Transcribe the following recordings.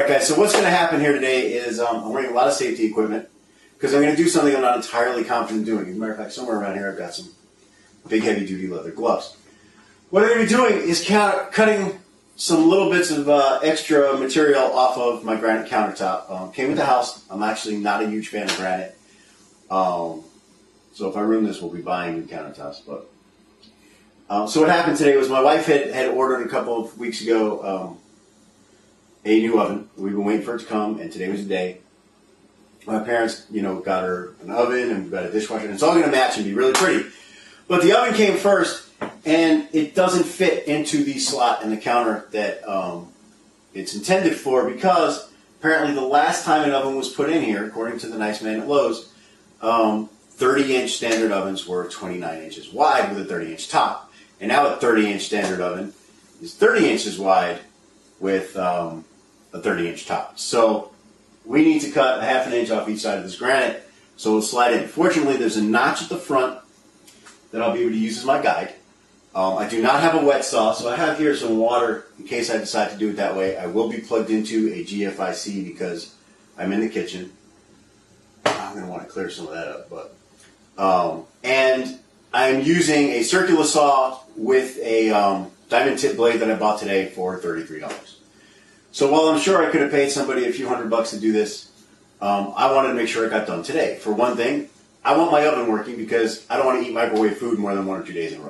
Okay, so what's going to happen here today is I'm wearing a lot of safety equipment because I'm going to do something I'm not entirely confident doing. As a matter of fact, somewhere around here I've got some big heavy-duty leather gloves. What I'm going to be doing is cutting some little bits of extra material off of my granite countertop. Came with the house. I'm actually not a huge fan of granite. So if I ruin this, we'll be buying new countertops. But so what happened today was my wife had ordered a couple of weeks ago a new oven. We've been waiting for it to come, and today was the day. My parents, got her an oven and we've got a dishwasher, and it's all going to match and be really pretty. But the oven came first, and it doesn't fit into the slot in the counter that it's intended for, because apparently the last time an oven was put in here, according to the nice man at Lowe's, 30-inch standard ovens were 29 inches wide with a 30-inch top. And now a 30-inch standard oven is 30 inches wide with a 30-inch top. So we need to cut a half an inch off each side of this granite so it'll slide in. Fortunately, there's a notch at the front that I'll be able to use as my guide. I do not have a wet saw, so I have here some water in case I decide to do it that way. I will be plugged into a GFIC because I'm in the kitchen. I'm going to want to clear some of that up. And I'm using a circular saw with a diamond tip blade that I bought today for $33. So while I'm sure I could have paid somebody a few $100 to do this, I wanted to make sure it got done today. For one thing, I want my oven working because I don't want to eat microwave food more than 1 or 2 days in a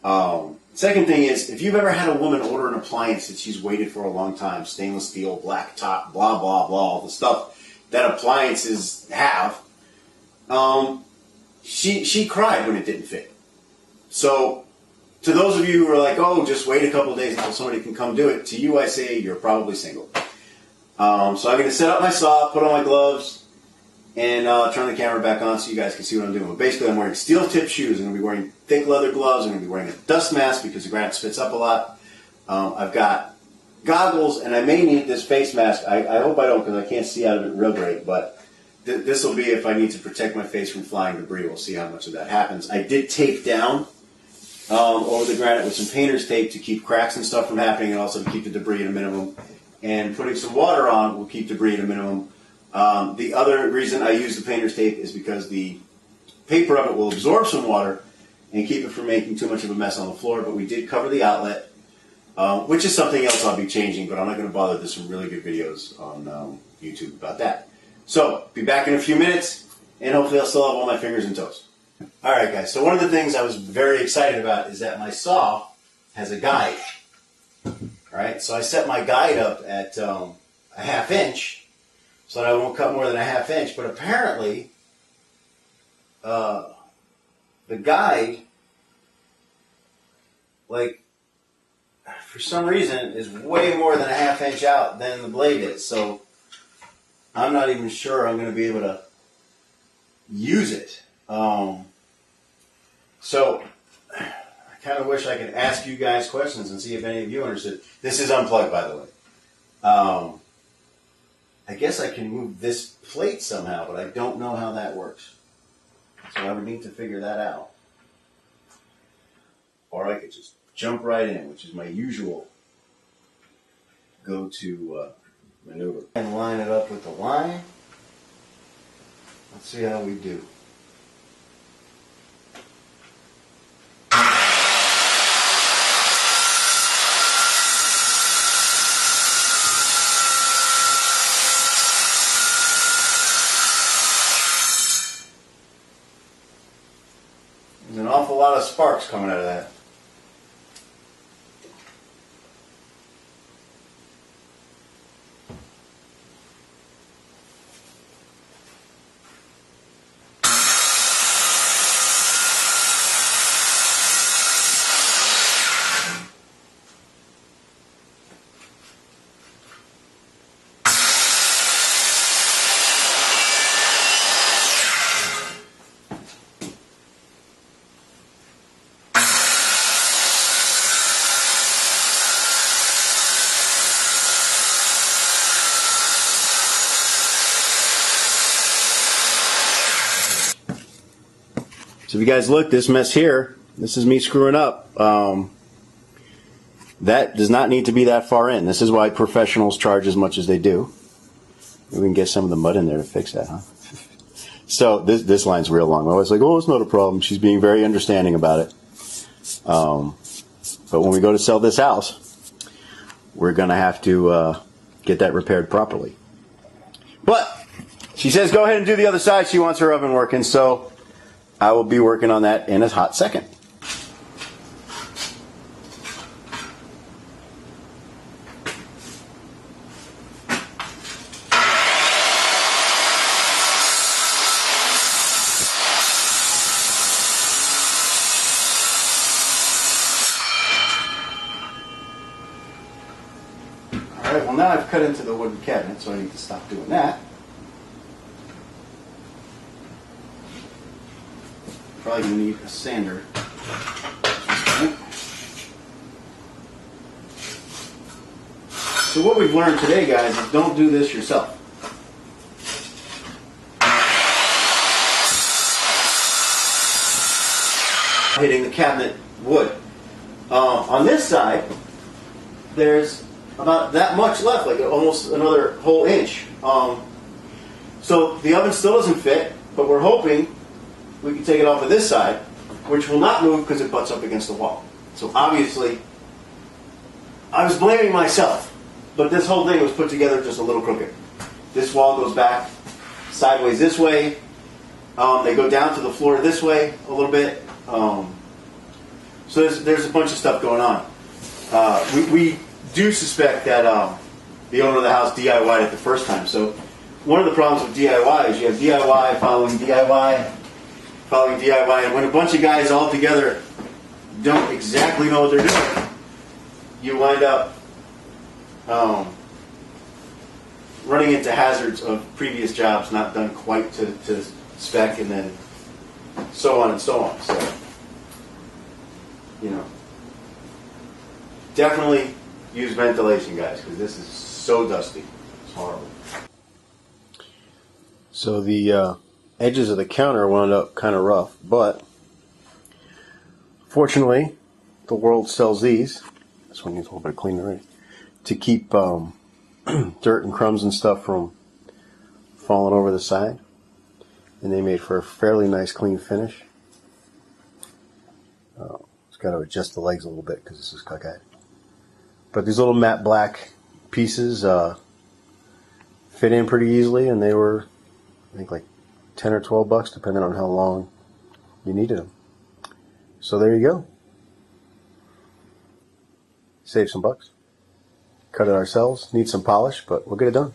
row. Second thing is, if you've ever had a woman order an appliance that she's waited for a long time, stainless steel, black top, blah, blah, blah, all the stuff that appliances have, she cried when it didn't fit. So to those of you who are like, oh, just wait a couple of days until somebody can come do it, to you I say you're probably single. So I'm going to set up my saw, put on my gloves, and turn the camera back on so you guys can see what I'm doing. But basically, I'm wearing steel-tip shoes. I'm going to be wearing thick leather gloves. I'm going to be wearing a dust mask because the granite spits up a lot. I've got goggles, and I may need this face mask. I hope I don't, because I can't see out of it real great. But this will be if I need to protect my face from flying debris. We'll see how much of that happens. I did tape down over the granite with some painter's tape to keep cracks and stuff from happening, and also to keep the debris at a minimum. And putting some water on will keep debris at a minimum. The other reason I use the painter's tape is because the paper of it will absorb some water and keep it from making too much of a mess on the floor. But we did cover the outlet, which is something else I'll be changing, but I'm not going to bother. There's some really good videos on YouTube about that. So, be back in a few minutes, and hopefully I'll still have all my fingers and toes. All right, guys, so one of the things I was very excited about is that my saw has a guide. All right, so I set my guide up at a ½ inch, so that I won't cut more than a ½ inch. But apparently, the guide, for some reason, is way more than a ½ inch out than the blade is. So I'm not even sure I'm going to be able to use it. So I kind of wish I could ask you guys questions and see if any of you understood. This is unplugged, by the way. I guess I can move this plate somehow, but I don't know how that works. So I would need to figure that out. Or I could just jump right in, which is my usual go-to maneuver. And line it up with the line. Let's see how we do. There's an awful lot of sparks coming out of that. So if you guys look, this mess here, this is me screwing up. that does not need to be that far in. This is why professionals charge as much as they do. Maybe we can get some of the mud in there to fix that, huh? So this line's real long. I was like, oh, it's not a problem. She's being very understanding about it. But when we go to sell this house, we're going to have to get that repaired properly. But she says go ahead and do the other side. She wants her oven working, so I will be working on that in a hot second. Alright, well now I've cut into the wooden cabinet, so I need to stop doing that. Probably going to need a sander. So what we've learned today, guys, is don't do this yourself. Hitting the cabinet wood. On this side, there's about that much left, like almost another whole inch. So the oven still doesn't fit, but we're hoping we can take it off of this side, which will not move because it butts up against the wall. So obviously, I was blaming myself, but this whole thing was put together just a little crooked. This wall goes back sideways this way. They go down to the floor this way a little bit. So there's a bunch of stuff going on. We do suspect that the owner of the house DIY'd it the first time. So one of the problems with DIY is you have DIY following DIY following DIY, and when a bunch of guys all together don't exactly know what they're doing, you wind up running into hazards of previous jobs not done quite to spec, and then so on and so on. So, you know, definitely use ventilation, guys, because this is so dusty. It's horrible. So the edges of the counter wound up kind of rough, but fortunately, the world sells these. This one needs a little bit of cleaning already, to keep dirt and crumbs and stuff from falling over the side. And they made for a fairly nice clean finish. Just got to adjust the legs a little bit because this is cockeyed. But these little matte black pieces fit in pretty easily, and they were, I think, like 10 or 12 bucks, depending on how long you needed them. So there you go. Save some bucks. Cut it ourselves. Need some polish, but we'll get it done.